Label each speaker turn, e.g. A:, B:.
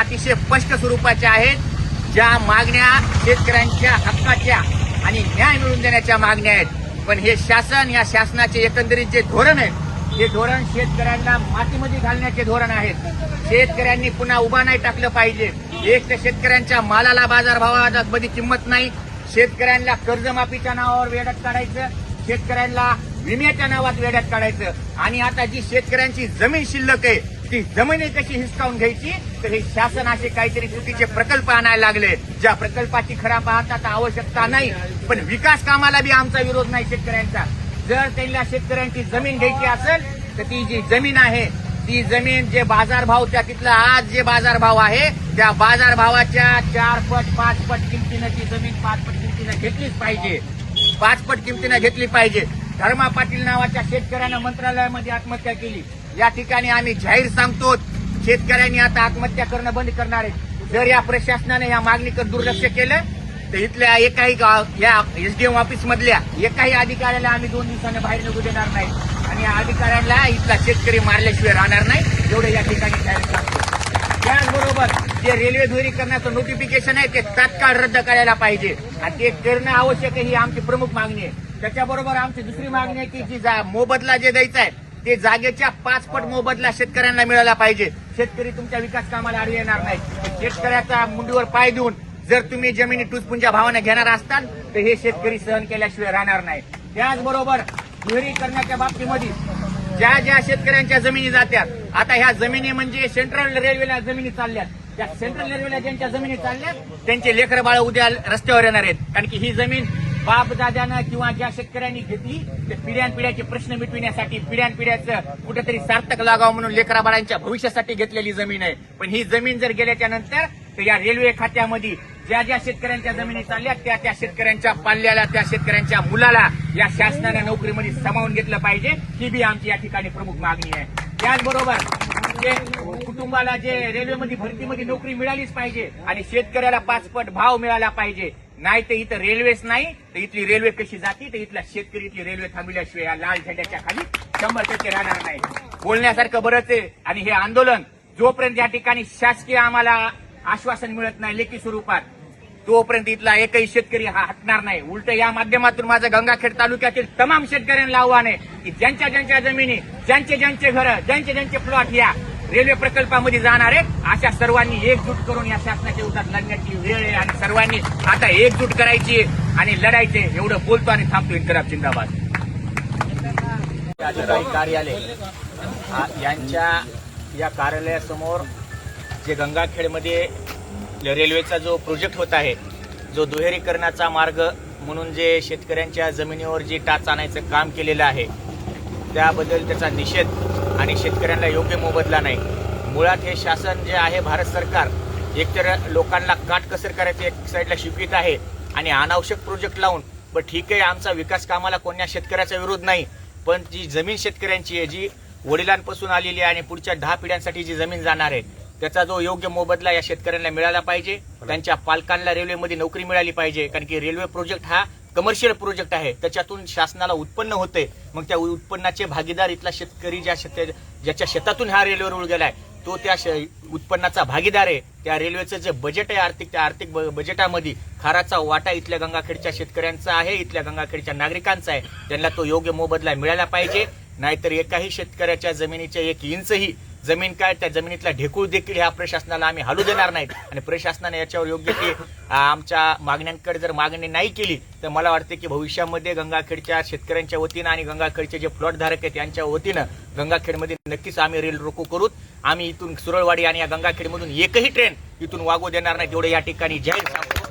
A: अतिशय स्पष्ट स्वरूपाच्या आहेत. ज्या मागण्या शेतकऱ्यांच्या हक्काच्या आणि न्याय मिळवून देण्याच्या मागण्या आहेत. पण हे शासन, या शासनाचे एकंदरीत जे धोरण आहे, हे धोरण शेतकऱ्यांना मातीमध्ये घालण्याचे धोरण आहेत. शेतकऱ्यांनी पुन्हा उभा नाही टाकलं पाहिजे. एक तर शेतकऱ्यांच्या मालाला बाजारभावामध्ये किंमत नाही, शेतकऱ्यांना कर्जमाफीच्या नावावर वेड्यात काढायचं, शेतकऱ्यांना विम्याच्या नावात वेड्यात काढायचं, आणि आता जी शेतकऱ्यांची जमीन शिल्लक आहे ती जमिनी कशी हिसकावून घ्यायची. तर हे शासन असे काहीतरी चुकीचे प्रकल्प आणायला लागले, ज्या प्रकल्पाची खरा पाहता तर आवश्यकता नाही, पण विकास कामाला बी आमचा विरोध नाही शेतकऱ्यांचा. जर त्यांना शेतकऱ्यांची जमीन घ्यायची असेल तर ती जी जमीन आहे, ती जमीन जे बाजारभाव, त्या तिथला आज जे बाजारभाव आहे त्या बाजारभावाच्या 4 पट 5 पट किमतीनं ती जमीन 5 पट किमतीनं घेतलीच पाहिजे, 5 पट किमतीनं घेतली पाहिजे. धर्मा पाटील नावाच्या शेतकऱ्यानं मंत्रालयामध्ये आत्महत्या केली. या ठिकाणी आम्ही जाहीर सांगतो, शेतकऱ्यांनी आता आत्महत्या करणं बंद करणार आहे. जर या प्रशासनाने या मागणीकडे दुर्लक्ष केलं तर इथल्या एकाही या एसडीएम ऑफिस मधल्या एकाही अधिकाऱ्याला आम्ही 2 दिवसांनी बाहेर निघू देणार नाही, आणि या अधिकाऱ्यांना इथला शेतकरी मारल्याशिवाय राहणार नाही, एवढं या ठिकाणी जाहीर सांगतो. त्याचबरोबर जे रेल्वे दुहेरीकरणाचं नोटिफिकेशन आहे ते तात्काळ रद्द करायला पाहिजे, आणि ते करणं आवश्यक आहे, ही आमची प्रमुख मागणी आहे. त्याच्याबरोबर आमची दुसरी मागणी आहे की जी मोबदला जे द्यायचा आहे ते जागेच्या 5 पट मोबदला शेतकऱ्यांना मिळाला पाहिजे. शेतकरी तुमच्या विकास कामाला आडवे येणार नाही. शेतकऱ्याचा मुंडीवर पाय देऊन जर तुम्ही जमिनी टुचपुंच्या भावाने घेणार असताल तर हे शेतकरी सहन केल्याशिवाय राहणार नाही. त्याचबरोबर दुहेरीकरणाच्या बाबतीमध्ये ज्या ज्या शेतकऱ्यांच्या जमिनी जात्यात, आता ह्या जमिनी म्हणजे सेंट्रल रेल्वेला जमिनी चालल्यात, त्या सेंट्रल रेल्वेला ज्यांच्या जमिनी चालल्यात त्यांचे लेकरं बाळ उद्या रस्त्यावर येणार आहेत. कारण की ही जमीन बापदाद्यानं किंवा ज्या शेतकऱ्यांनी घेतली ते पिढ्यानपिढ्याचे प्रश्न मिटविण्यासाठी, पिढ्यानपिढ्याचं कुठेतरी सार्थक लागावं म्हणून लेकराबाळांच्या भविष्यासाठी घेतलेली जमीन आहे. पण ही जमीन जर गेल्याच्या नंतर तर या रेल्वे खात्यामध्ये ज्या ज्या शेतकऱ्यांच्या जमिनी चालल्या त्या त्या शेतकऱ्यांच्या पाल्याला, त्या शेतकऱ्यांच्या मुलाला या शासनानं नोकरीमध्ये सामावून घेतलं पाहिजे, ही बी आमची या ठिकाणी प्रमुख मागणी आहे. त्याचबरोबर जे कुटुंबाला जे रेल्वेमध्ये भरतीमध्ये नोकरी मिळालीच पाहिजे, आणि शेतकऱ्याला 5 पट भाव मिळाला पाहिजे. नाही तर इथं रेल्वेच नाही तर इथली रेल्वे कशी जाती, तर इथला शेतकरी इथली रेल्वे थांबविल्याशिवाय या लाल झेंड्याच्या खाली 100% राहणार नाही. बोलण्यासारखं बरंच आहे, आणि हे आंदोलन जोपर्यंत या ठिकाणी शासकीय आम्हाला आश्वासन मिळत नाही लेखी स्वरूपात, तोपर्यंत इथला एकही शेतकरी हा हटणार नाही. उलट या माध्यमातून माझं गंगाखेड तालुक्यातील तमाम शेतकऱ्यांना आव्हान आहे की ज्यांच्या ज्यांच्या जमिनी, ज्यांचे ज्यांचे घरं, ज्यांचे ज्यांचे प्लॉट या रेल्वे प्रकल्पामध्ये जाणार आहे, अशा सर्वांनी एकजूट करून या शासनाच्या विरोधात लढण्याची वेळ आहे, आणि सर्वांनी आता एकजूट करायची आणि लढायचे. एवढं बोलतो आणि थांबतो. इन्कलाब जिंदाबाद. अधिकारी कार्यालय यांच्या या कार्यालयासमोर जे गंगाखेडमध्ये रेल्वेचा जो प्रोजेक्ट होत आहे, जो दुहेरीकरणाचा मार्ग म्हणून जे शेतकऱ्यांच्या जमिनीवर जे टाच आणायचं काम केलेलं आहे, त्याबद्दल त्याचा निषेध, आणि शेतकऱ्यांना योग्य मोबदला नाही. मुळात हे शासन जे आहे, भारत सरकार, एकतर लोकांना काटकसर करायचं एक साईडला शिकवित आहे, आणि अनावश्यक प्रोजेक्ट लावून पण ठीक आहे, आमचा विकास कामाला कोणत्या शेतकऱ्याचा विरोध नाही, पण जी जमीन शेतकऱ्यांची आहे, जी वडिलांपासून आलेली आहे आणि पुढच्या 10 पिढ्यांसाठी जी जमीन जाणार आहे, त्याचा जो योग्य मोबदला या शेतकऱ्यांना मिळाला पाहिजे. त्यांच्या पालकांना रेल्वेमध्ये नोकरी मिळाली पाहिजे, कारण की रेल्वे प्रोजेक्ट हा कमर्शियल प्रोजेक्ट आहे, त्याच्यातून शासनाला उत्पन्न होते. मग त्या उत्पन्नाचे भागीदार इथला शेतकरी, ज्याच्या शेतातून हा रेल्वे गेलाय तो त्या उत्पन्नाचा भागीदार आहे. त्या रेल्वेचं जे बजेट आहे आर्थिक, त्या आर्थिक बजेटामध्ये खाराचा वाटा इथल्या गंगाखेडच्या शेतकऱ्यांचा आहे, इथल्या गंगाखेडच्या नागरिकांचा आहे. त्यांना तो योग्य मोबदला मिळाला पाहिजे. नाहीतर एकाही शेतकऱ्याच्या जमिनीच्या 1 इंचही जमीन काय, त्या जमिनीतला ढेकूळ देखील ह्या प्रशासनाला आम्ही हलू देणार नाहीत, आणि प्रशासनाने याच्यावर योग्य ती आमच्या मागण्यांकडे जर मागणी नाही केली तर मला वाटते की भविष्यामध्ये गंगाखेडच्या शेतकऱ्यांच्या वतीनं आणि गंगाखेडचे जे प्लॉट धारक आहेत यांच्या वतीनं गंगाखेडमध्ये नक्कीच आम्ही रेल रोको करूत. आम्ही इथून सुरळवाडी आणि या गंगाखेडमधून एकही ट्रेन इथून वागू देणार नाही, तेवढे या ठिकाणी जाहीर सांगतो.